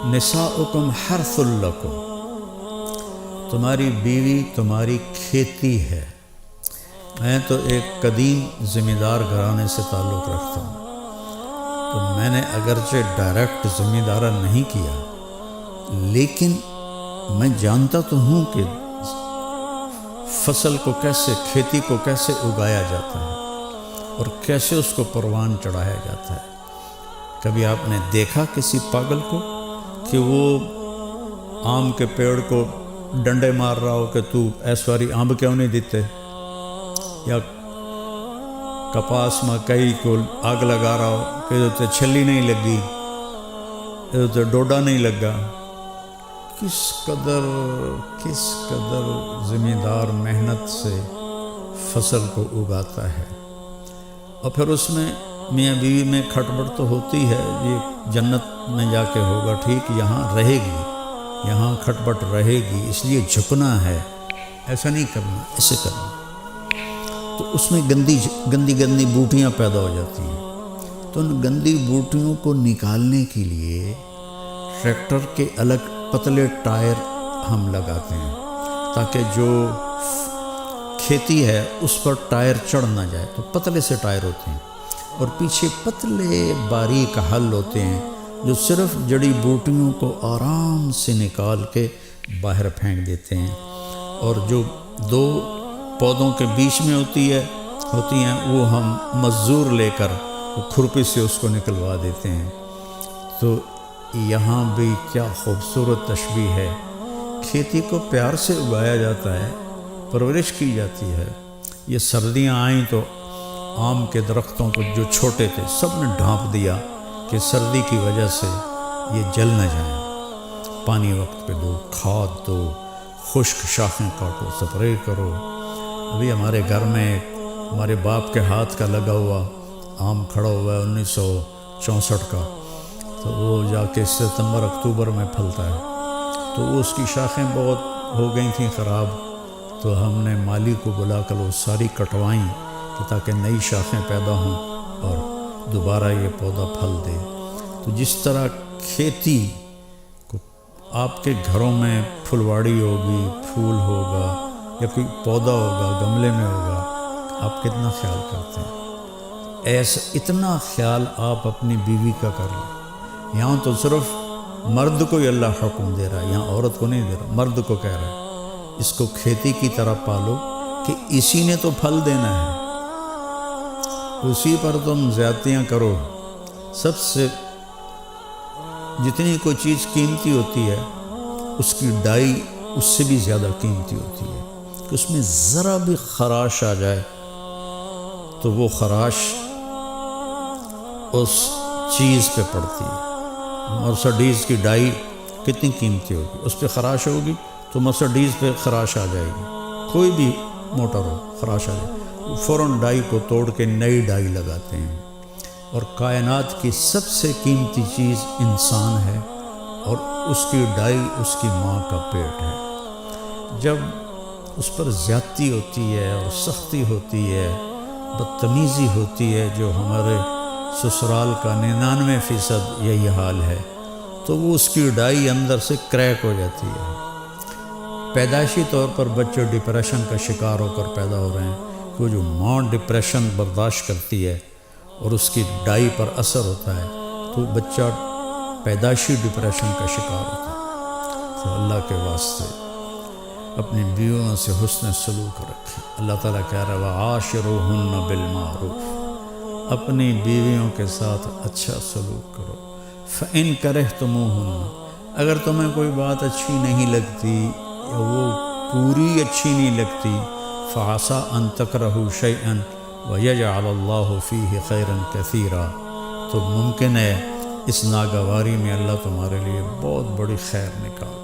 نساؤکم حرث لکم، تمہاری بیوی تمہاری کھیتی ہے۔ میں تو ایک قدیم زمیندار گھرانے سے تعلق رکھتا ہوں، تو میں نے اگرچہ ڈائریکٹ زمیندارہ نہیں کیا، لیکن میں جانتا تو ہوں کہ فصل کو کیسے، کھیتی کو کیسے اگایا جاتا ہے اور کیسے اس کو پروان چڑھایا جاتا ہے۔ کبھی آپ نے دیکھا کسی پاگل کو کہ وہ آم کے پیڑ کو ڈنڈے مار رہا ہو کہ تو ایس واری آم کیوں نہیں دیتے، یا کپاس مکئی کو آگ لگا رہا ہو کہ ادھر چھلی نہیں لگی، ادھر ڈوڈا نہیں لگا۔ کس قدر زمیندار محنت سے فصل کو اگاتا ہے، اور پھر اس میں میاں بیوی میں کھٹپٹ تو ہوتی ہے، یہ جنت میں جا کے ہوگا ٹھیک، یہاں رہے گی، یہاں کھٹپٹ رہے گی، اس لیے جھکنا ہے، ایسا نہیں کرنا، ایسے کرنا۔ تو اس میں گندی بوٹیاں پیدا ہو جاتی ہیں، تو ان گندی بوٹیوں کو نکالنے کے لیے ٹریکٹر کے الگ پتلے ٹائر ہم لگاتے ہیں، تاکہ جو کھیتی ہے اس پر ٹائر چڑھ نہ جائے، تو پتلے سے ٹائر ہوتے ہیں، اور پیچھے پتلے باریک حل ہوتے ہیں جو صرف جڑی بوٹیوں کو آرام سے نکال کے باہر پھینک دیتے ہیں، اور جو دو پودوں کے بیچ میں ہوتی ہیں وہ ہم مزدور لے کر وہ کھرپی سے اس کو نکلوا دیتے ہیں۔ تو یہاں بھی کیا خوبصورت تشبیہ ہے، کھیتی کو پیار سے اگایا جاتا ہے، پرورش کی جاتی ہے۔ یہ سردیاں آئیں تو آم کے درختوں کو جو چھوٹے تھے سب نے ڈھانپ دیا کہ سردی کی وجہ سے یہ جل نہ جائیں، پانی وقت پہ دو، کھاد دو، خشک شاخیں کاٹو، سپرے کرو۔ ابھی ہمارے گھر میں ہمارے باپ کے ہاتھ کا لگا ہوا آم کھڑا ہوا ہے 1964 کا، تو وہ جا کے ستمبر اکتوبر میں پھلتا ہے، تو وہ اس کی شاخیں بہت ہو گئی تھیں خراب، تو ہم نے مالی کو بلا کر وہ ساری کٹوائیں کہ تاکہ نئی شاخیں پیدا ہوں اور دوبارہ یہ پودا پھل دے۔ تو جس طرح کھیتی کو آپ کے گھروں میں پھلواڑی ہوگی، پھول ہوگا یا کوئی پودا ہوگا گملے میں ہوگا، آپ کتنا خیال کرتے ہیں، ایسا اتنا خیال آپ اپنی بیوی کا کر لیں۔ یہاں تو صرف مرد کو ہی اللہ حکم دے رہا ہے، یہاں عورت کو نہیں دے رہا، مرد کو کہہ رہا ہے اس کو کھیتی کی طرح پالو کہ اسی نے تو پھل دینا ہے، اسی پر تم زیادتیاں کرو۔ سب سے جتنی کوئی چیز قیمتی ہوتی ہے اس کی ڈائی اس سے بھی زیادہ قیمتی ہوتی ہے، کہ اس میں ذرا بھی خراش آ جائے تو وہ خراش اس چیز پہ پڑتی ہے۔ مرسڈیز کی ڈائی کتنی قیمتی ہوگی، اس پہ خراش ہوگی تو مرسڈیز پہ خراش آ جائے گی، کوئی بھی موٹر ہو خراش آ جائے گی، فوراً ڈائی کو توڑ کے نئی ڈائی لگاتے ہیں۔ اور کائنات کی سب سے قیمتی چیز انسان ہے، اور اس کی ڈائی اس کی ماں کا پیٹ ہے۔ جب اس پر زیادتی ہوتی ہے اور سختی ہوتی ہے، بدتمیزی ہوتی ہے، جو ہمارے سسرال کا 99% یہی حال ہے، تو وہ اس کی ڈائی اندر سے کریک ہو جاتی ہے۔ پیدائشی طور پر بچے ڈپریشن کا شکار ہو کر پیدا ہو رہے ہیں، وہ جو ماں ڈپریشن برداشت کرتی ہے اور اس کی ڈائی پر اثر ہوتا ہے تو بچہ پیدائشی ڈپریشن کا شکار ہوتا ہے۔ تو اللہ کے واسطے اپنی بیویوں سے حسن سلوک رکھیں۔ اللہ تعالیٰ کہہ رہا ہے وَعَاشِرُوهُنَّ بِالْمَعْرُوفِ، اپنی بیویوں کے ساتھ اچھا سلوک کرو۔ فَإِن كَرِهْتُمُوهُنَّ، اگر تمہیں کوئی بات اچھی نہیں لگتی یا وہ پوری اچھی نہیں لگتی، فَعَسَىٰ أَن تَكْرَهُوا شَيْئًا وَيَجْعَلَ اللَّهُ فِيهِ خَيْرًا كَثِيرًا، تو ممکن ہے اس ناگواری میں اللہ تمہارے لیے بہت بڑی خیر نکال۔